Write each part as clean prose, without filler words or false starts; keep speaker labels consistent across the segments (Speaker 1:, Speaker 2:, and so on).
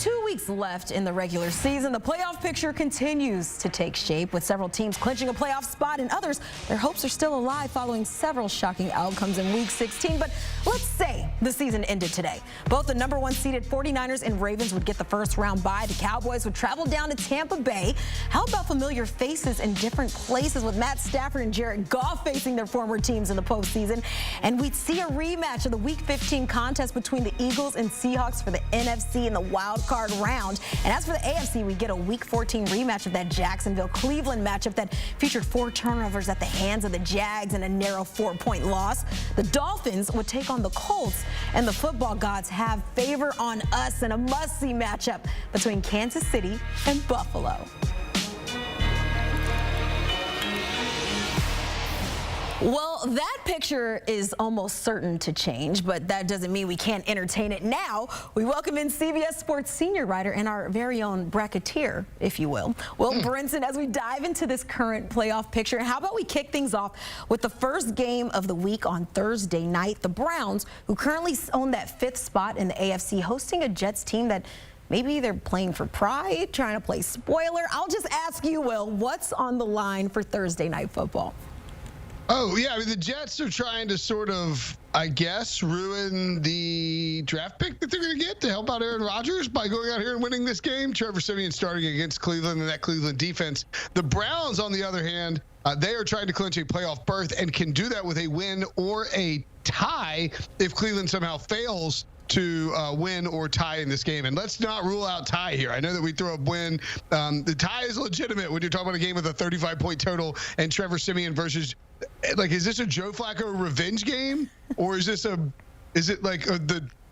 Speaker 1: 2 weeks left in the regular season, the playoff picture continues to take shape, with several teams clinching a playoff spot and others, their hopes are still alive following several shocking outcomes in Week 16. But let's say the season ended today. Both the number 1 seeded 49ers and Ravens would get the first round bye. The Cowboys would travel down to Tampa Bay. How about familiar faces in different places, with Matt Stafford and Jared Goff facing their former teams in the postseason? And we'd see a rematch of the Week 15 contest between the Eagles and Seahawks for the NFC in the wild card round. And as for the AFC, we get a Week 14 rematch of that Jacksonville-Cleveland matchup that featured 4 turnovers at the hands of the Jags and a narrow 4-point loss. The Dolphins would take on the Colts, and the football gods have favor on us in a must-see matchup between Kansas City and Buffalo. Well, that picture is almost certain to change, but that doesn't mean we can't entertain it now. We welcome in CBS Sports senior writer and our very own bracketeer, if you will, Will Brinson, as we dive into this current playoff picture. And how about we kick things off with the first game of the week on Thursday night? The Browns, who currently own that 5th spot in the AFC, hosting a Jets team that maybe they're playing for pride, trying to play spoiler. I'll just ask you, Will, what's on the line for Thursday night football?
Speaker 2: Oh, yeah. I mean, the Jets are trying to sort of, I guess, ruin the draft pick that they're going to get to help out Aaron Rodgers by going out here and winning this game. Trevor Siemian starting against Cleveland and that Cleveland defense. The Browns, on the other hand, they are trying to clinch a playoff berth and can do that with a win or a tie if Cleveland somehow fails to win or tie in this game. And let's not rule out tie here. I know that we throw a win. The tie is legitimate when you're talking about a game with a 35-point total and Trevor Siemian versus, like, is this a Joe Flacco revenge game? Or is it like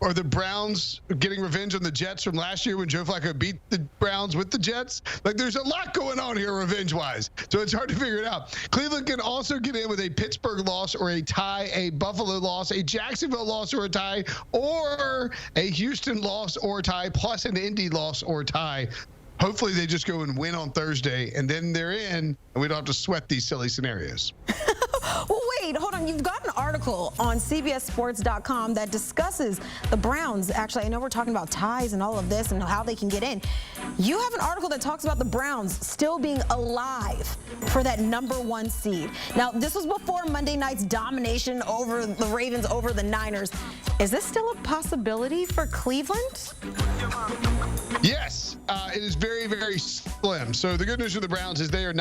Speaker 2: are the Browns getting revenge on the Jets from last year when Joe Flacco beat the Browns with the Jets? Like, there's a lot going on here revenge-wise, so it's hard to figure it out. Cleveland can also get in with a Pittsburgh loss or a tie, a Buffalo loss, a Jacksonville loss or a tie, or a Houston loss or a tie, plus an Indy loss or a tie. Hopefully they just go and win on Thursday, and then they're in, and we don't have to sweat these silly scenarios.
Speaker 1: Well, wait, hold on. You've got an article on CBSSports.com that discusses the Browns. Actually, I know we're talking about ties and all of this and how they can get in. You have an article that talks about the Browns still being alive for that number 1 seed. Now, this was before Monday night's domination over the Ravens over the Niners. Is this still a possibility for Cleveland?
Speaker 2: Yes, it is very, very slim. So the good news for the Browns is they are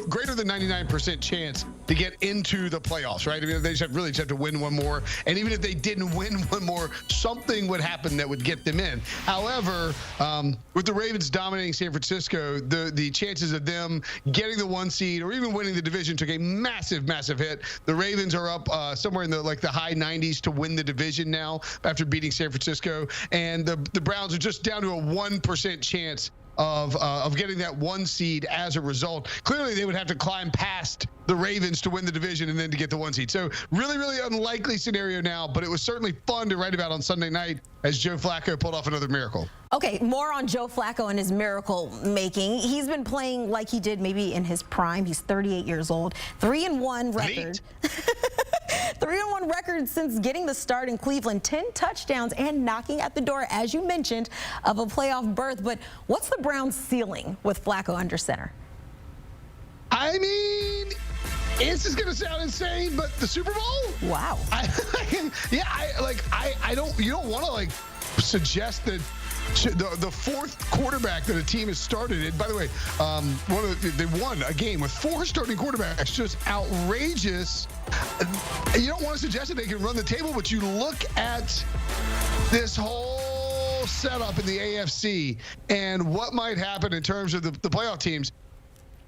Speaker 2: greater than 99% chance to get into the playoffs, right? I mean, they just have to win one more. And even if they didn't win one more, something would happen that would get them in. However, with the Ravens dominating San Francisco, the chances of them getting the 1 seed or even winning the division took a massive, massive hit. The Ravens are up somewhere in the high 90s to win the division now after beating San Francisco. And the Browns are just down to a 1% chance of getting that 1 seed as a result. Clearly, they would have to climb past the Ravens to win the division and then to get the 1 seed. So really, really unlikely scenario now, but it was certainly fun to write about on Sunday night as Joe Flacco pulled off another miracle.
Speaker 1: Okay, more on Joe Flacco and his miracle making. He's been playing like he did maybe in his prime. He's 38 years old. 3-1 record. 3-1 record since getting the start in Cleveland. 10 touchdowns and knocking at the door, as you mentioned, of a playoff berth. But what's the Browns' ceiling with Flacco under center?
Speaker 2: I mean, this is going to sound insane, but the Super Bowl?
Speaker 1: Wow.
Speaker 2: You don't want to suggest that the 4th quarterback that a team has started. And by the way, they won a game with 4 starting quarterbacks. Just outrageous. You don't want to suggest that they can run the table, but you look at this whole setup in the AFC and what might happen in terms of the playoff teams.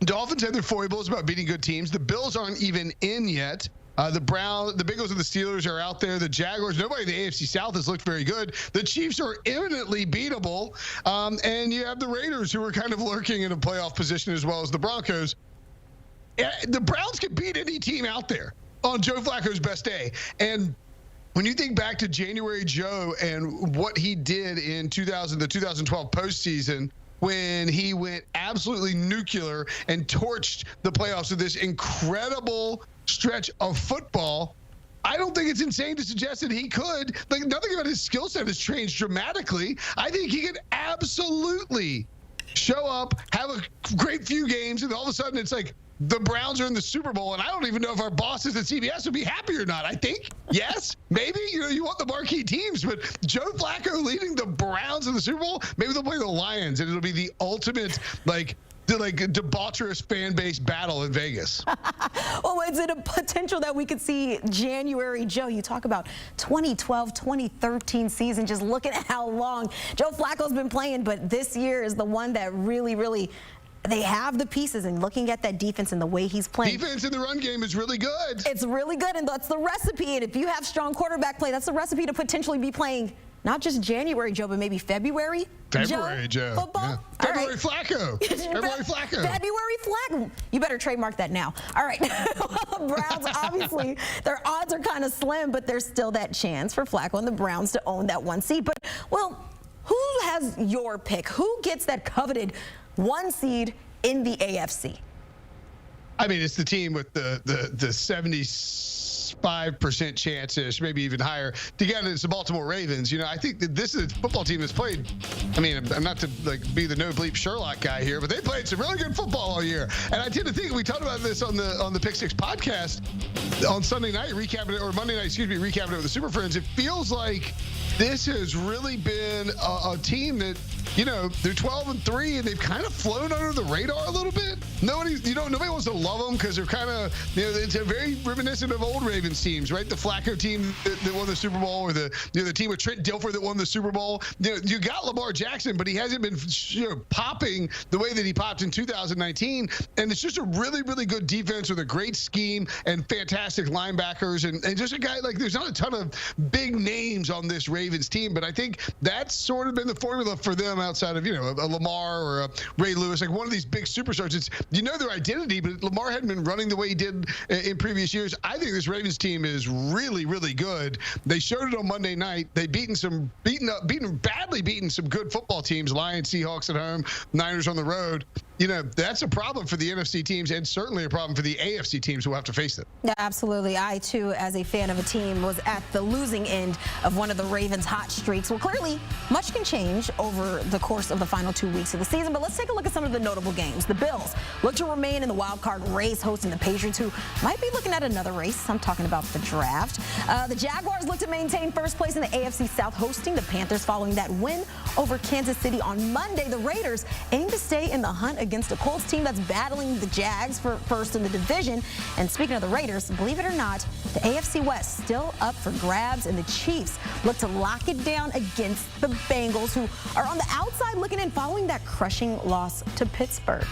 Speaker 2: Dolphins have their foibles about beating good teams. The Bills aren't even in yet. The Bengals and the Steelers are out there. The Jaguars, nobody in the AFC South has looked very good. The Chiefs are imminently beatable. And you have the Raiders, who are kind of lurking in a playoff position, as well as the Broncos. The Browns can beat any team out there on Joe Flacco's best day. And when you think back to January Joe and what he did in the 2012 postseason, when he went absolutely nuclear and torched the playoffs with this incredible stretch of football, I don't think it's insane to suggest that he could. Like, nothing about his skill set has changed dramatically. I think he could absolutely show up, have a great few games, and all of a sudden it's like the Browns are in the Super Bowl, and I don't even know if our bosses at CBS would be happy or not. I think, yes, maybe. You want the marquee teams, but Joe Flacco leading the Browns in the Super Bowl, maybe they'll play the Lions, and it'll be the ultimate, debaucherous fan base battle in Vegas.
Speaker 1: Well, is it a potential that we could see January Joe? You talk about 2012, 2013 season. Just looking at how long Joe Flacco's been playing, but this year is the one that really they have the pieces, and looking at that defense and the way he's playing.
Speaker 2: Defense in the run game is really good.
Speaker 1: It's really good, and that's the recipe. And if you have strong quarterback play, that's the recipe to potentially be playing not just January Joe, but maybe February
Speaker 2: Joe.
Speaker 1: Football.
Speaker 2: Yeah. February Flacco. February Flacco.
Speaker 1: February Flacco. You better trademark that now. All right. Browns, obviously, their odds are kind of slim, but there's still that chance for Flacco and the Browns to own that 1 seed. But, well, who has your pick? Who gets that coveted 1 seed in the AFC?
Speaker 2: I mean, it's the team with the 75% chances, maybe even higher, to get it. It's the Baltimore Ravens. I think that this is a football team that's played. I mean, I'm not to be the no bleep Sherlock guy here, but they played some really good football all year. And I tend to think we talked about this on the Pick Six podcast on Sunday night, recapping it, or Monday night, recapping it with the Super Friends. It feels like this has really been a team that, they're 12-3, and they've kind of flown under the radar a little bit. Nobody wants to love them because they're kind of, it's a very reminiscent of old Ravens teams, right? The Flacco team that won the Super Bowl, or the team with Trent Dilfer that won the Super Bowl. You got Lamar Jackson, but he hasn't been popping the way that he popped in 2019. And it's just a really, really good defense with a great scheme and fantastic linebackers, and just a guy there's not a ton of big names on this Ravens team, but I think that's sort of been the formula for them outside of, a Lamar or a Ray Lewis, like one of these big superstars. It's, their identity, but Lamar hadn't been running the way he did in previous years. I think this Ravens team is really, really good. They showed it on Monday night. They badly beaten some good football teams, Lions, Seahawks at home, Niners on the road. That's a problem for the NFC teams, and certainly a problem for the AFC teams who will have to face them.
Speaker 1: Yeah, absolutely. I, too, as a fan of a team, was at the losing end of one of the Ravens' hot streaks. Well, clearly, much can change over the course of the final 2 weeks of the season, but let's take a look at some of the notable games. The Bills look to remain in the wild card race, hosting the Patriots, who might be looking at another race. I'm talking about the draft. The Jaguars look to maintain first place in the AFC South, hosting the Panthers following that win over Kansas City on Monday. The Raiders aim to stay in the hunt against a Colts team that's battling the Jags for first in the division. And speaking of the Raiders, believe it or not, the AFC West still up for grabs, and the Chiefs look to lock it down against the Bengals, who are on the outside looking in following that crushing loss to Pittsburgh.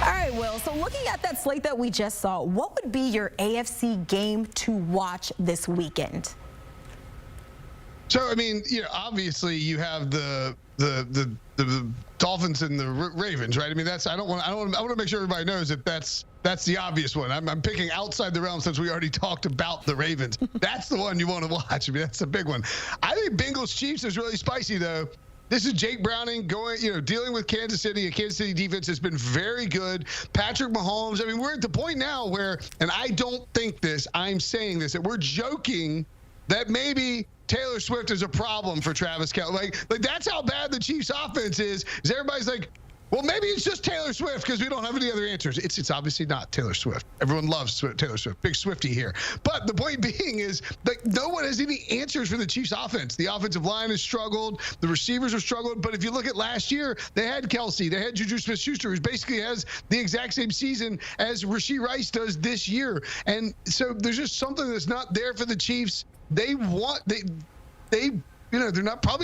Speaker 1: All right, Will, so looking at that slate that we just saw, what would be your AFC game to watch this weekend?
Speaker 2: So, I mean, obviously you have the Dolphins and the Ravens, right? I mean, I want to make sure everybody knows that that's the obvious one. I'm picking outside the realm since we already talked about the Ravens. That's the one you want to watch. I mean, that's a big one. I think Bengals Chiefs is really spicy, though. This is Jake Browning dealing with Kansas City. A Kansas City defense has been very good. Patrick Mahomes. I mean, we're at the point now where, and I don't think this, I'm saying this, that we're joking that maybe Taylor Swift is a problem for Travis Kelce. Like that's how bad the Chiefs offense is everybody's like, well, maybe it's just Taylor Swift because we don't have any other answers. It's obviously not Taylor Swift. Everyone loves Taylor Swift. Big Swiftie here. But the point being is, no one has any answers for the Chiefs offense. The offensive line has struggled. The receivers have struggled. But if you look at last year, they had Kelce. They had Juju Smith-Schuster, who basically has the exact same season as Rashee Rice does this year. And so there's just something that's not there for the Chiefs. They're probably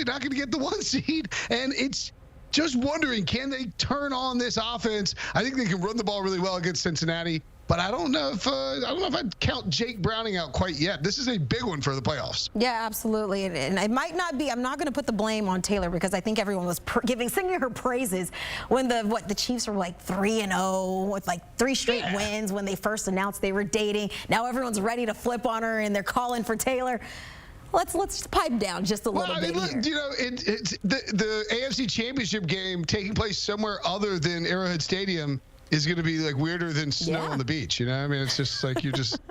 Speaker 2: not going to get the 1 seed. And it's just wondering, can they turn on this offense? I think they can run the ball really well against Cincinnati, but I don't know if I'd count Jake Browning out quite yet. This is a big one for the playoffs.
Speaker 1: Yeah, absolutely, and it might not be. I'm not going to put the blame on Taylor because I think everyone was singing her praises when the Chiefs were like 3-0 with like 3 straight wins when they first announced they were dating. Now everyone's ready to flip on her and they're calling for Taylor. Let's pipe down just a little bit.
Speaker 2: Look, it's the AFC Championship game taking place somewhere other than Arrowhead Stadium. is going to be like weirder than snow on the beach. You know, I mean, it's just like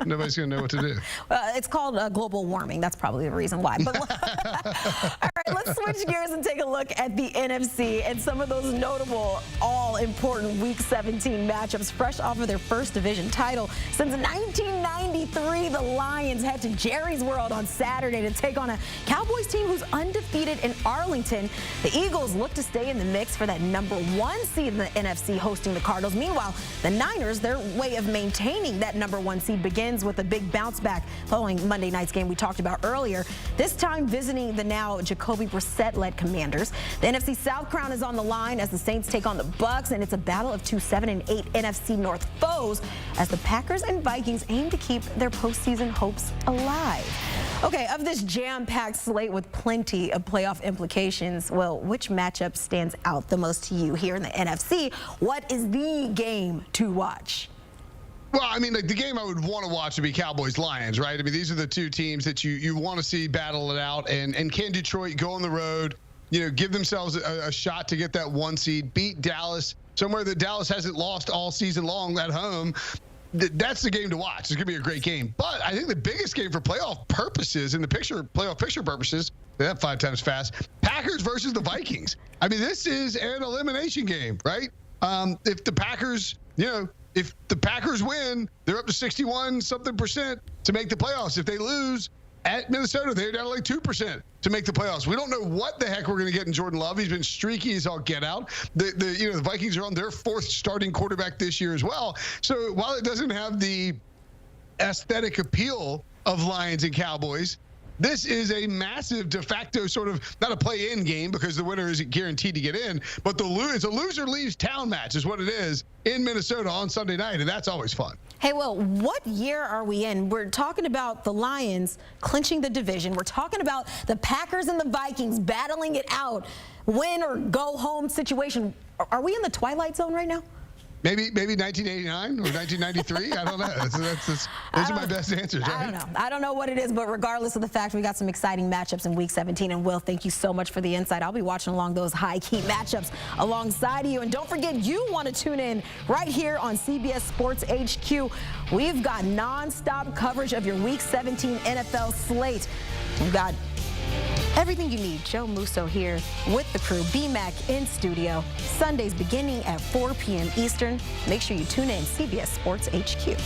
Speaker 2: nobody's going to know what to do.
Speaker 1: It's called global warming. That's probably the reason why. But all right, let's switch gears and take a look at the NFC and some of those notable, all-important Week 17 matchups fresh off of their first division title. Since 1993, the Lions head to Jerry's World on Saturday to take on a Cowboys team who's undefeated in Arlington. The Eagles look to stay in the mix for that #1 seed in the NFC, hosting the Cardinals. Meanwhile, the Niners, their way of maintaining that #1 seed begins with a big bounce back following Monday night's game we talked about earlier, this time visiting the now Jacoby Brissett-led Commanders. The NFC South crown is on the line as the Saints take on the Bucs, and it's a battle of two 7 and 8 NFC North foes as the Packers and Vikings aim to keep their postseason hopes alive. Okay, of this jam-packed slate with plenty of playoff implications, well, which matchup stands out the most to you here in the NFC? What is the game to watch?
Speaker 2: Well, I mean, like the game I would want to watch would be Cowboys-Lions, right? I mean, these are the two teams that you want to see battle it out. And can Detroit go on the road, give themselves a shot to get that 1 seed, beat Dallas, somewhere that Dallas hasn't lost all season long at home? That's the game to watch. It's going to be a great game. But I think the biggest game for playoff purposes, playoff picture purposes, that 5 times fast, Packers versus the Vikings. I mean, this is an elimination game, right? If the Packers, if the Packers win, they're up to 61-something% to make the playoffs. If they lose at Minnesota, they're down to like 2% to make the playoffs. We don't know what the heck we're going to get in Jordan Love. He's been streaky as all get out. The Vikings are on their 4th starting quarterback this year as well. So while it doesn't have the aesthetic appeal of Lions and Cowboys, this is a massive de facto sort of, not a play-in game because the winner isn't guaranteed to get in, but it's a loser leaves town match is what it is in Minnesota on Sunday night, and that's always fun.
Speaker 1: Hey, Will, what year are we in? We're talking about the Lions clinching the division. We're talking about the Packers and the Vikings battling it out, win or go home situation. Are we in the twilight zone right now?
Speaker 2: Maybe 1989 or 1993. I don't know. Those are my best answers. Right?
Speaker 1: I don't know. I don't know what it is, but regardless of the fact, we got some exciting matchups in Week 17. And Will, thank you so much for the insight. I'll be watching along those high-key matchups alongside you. And don't forget, you want to tune in right here on CBS Sports HQ. We've got nonstop coverage of your Week 17 NFL slate. We've got everything you need. Joe Musso here with the crew. B-Mac in studio. Sundays beginning at 4 p.m. Eastern. Make sure you tune in CBS Sports HQ.